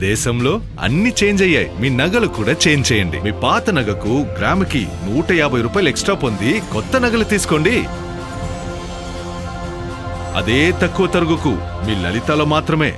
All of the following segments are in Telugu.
దేశంలో అన్ని చేంజ్ అయ్యాయి, మీ నగలు కూడా చేంజ్ చేయండి. మీ పాత నగకు గ్రాముకి 150 రూపాయలు ఎక్స్ట్రా పొంది కొత్త నగలు తీసుకోండి. అదే తక్కువ తరుగుకు మీ లలితలో మాత్రమే.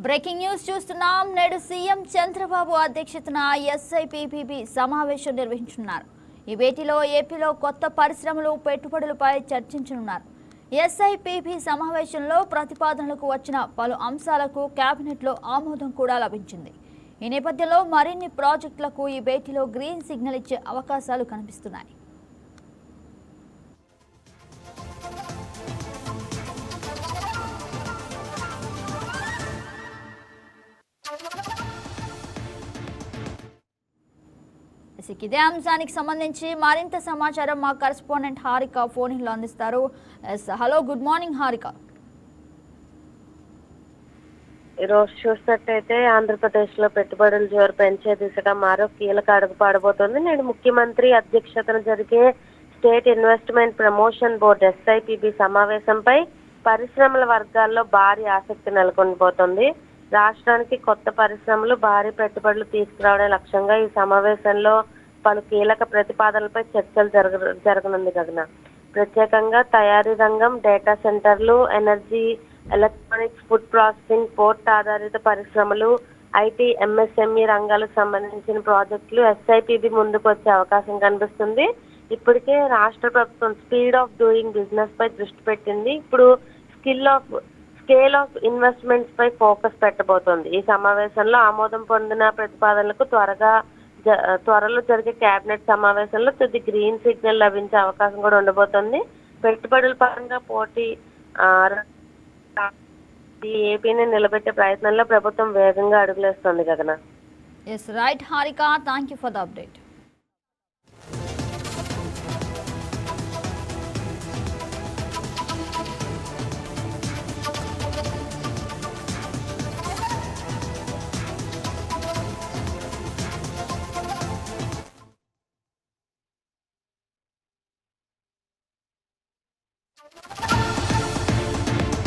బ్రేకింగ్ న్యూస్ చూస్తున్నాం. నేడు సీఎం చంద్రబాబు అధ్యక్షతన ఎస్ఐపిబి సమావేశం నిర్వహించనున్నారు. ఈ భేటీలో ఏపీలో కొత్త పరిశ్రమలు, పెట్టుబడులపై చర్చించనున్నారు. ఎస్ఐపిబి సమావేశంలో ప్రతిపాదనలకు వచ్చిన పలు అంశాలకు కేబినెట్లో ఆమోదం కూడా లభించింది. ఈ నేపథ్యంలో మరిన్ని ప్రాజెక్టులకు ఈ భేటీలో గ్రీన్ సిగ్నల్ ఇచ్చే అవకాశాలు కనిపిస్తున్నాయి. ఇదే అంశానికి సంబంధించి మరింత సమాచారం మా కరెస్పాండెంట్ హారిక ఫోన్లో అందిస్తారు. Hello, good morning Harika. ఈరోజు చూసినట్టయితే ఆంధ్రప్రదేశ్ లో పెట్టుబడుల జోరు పెంచే దిశగా మరో కీలక అడుగు పడబోతోంది. నేడు ముఖ్యమంత్రి అధ్యక్షతన జరిగే state investment promotion board SIPB సమావేశంపై పరిశ్రమల వర్గాల్లో భారీ ఆసక్తి నెలకొనిపోతుంది. రాష్ట్రానికి కొత్త పరిశ్రమలు, భారీ పెట్టుబడులు తీసుకురావడం లక్ష్యంగా ఈ సమావేశంలో పలు కీలక ప్రతిపాదనలపై చర్చలు జరగనుంది గగన. ప్రత్యేకంగా తయారీ రంగం, డేటా సెంటర్లు, energy, electronics, food processing, port ఆధారిత పరిశ్రమలు, ఐటీ, ఎంఎస్ఎంఈ రంగాలకు సంబంధించిన ప్రాజెక్టులు ఎస్ఐపిబి ముందుకు వచ్చే అవకాశం కనిపిస్తుంది. ఇప్పటికే రాష్ట్ర ప్రభుత్వం స్పీడ్ ఆఫ్ డూయింగ్ బిజినెస్ పై దృష్టి పెట్టింది. ఇప్పుడు స్కేల్ ఆఫ్ ఇన్వెస్ట్మెంట్స్ పై ఫోకస్ పెట్టబోతోంది. ఈ సమావేశంలో ఆమోదం పొందిన ప్రతిపాదనలకు త్వరలో జరిగే కేబినెట్ సమావేశంలో తుది గ్రీన్ సిగ్నల్ లభించే అవకాశం కూడా ఉండబోతోంది. పెట్టుబడుల పరంగా పోటీ ఏపీని నిలబెట్టే ప్రయత్నంలో ప్రభుత్వం వేగంగా అడుగులేస్తోంది Gagana. Yes right Harika, thank you for the update.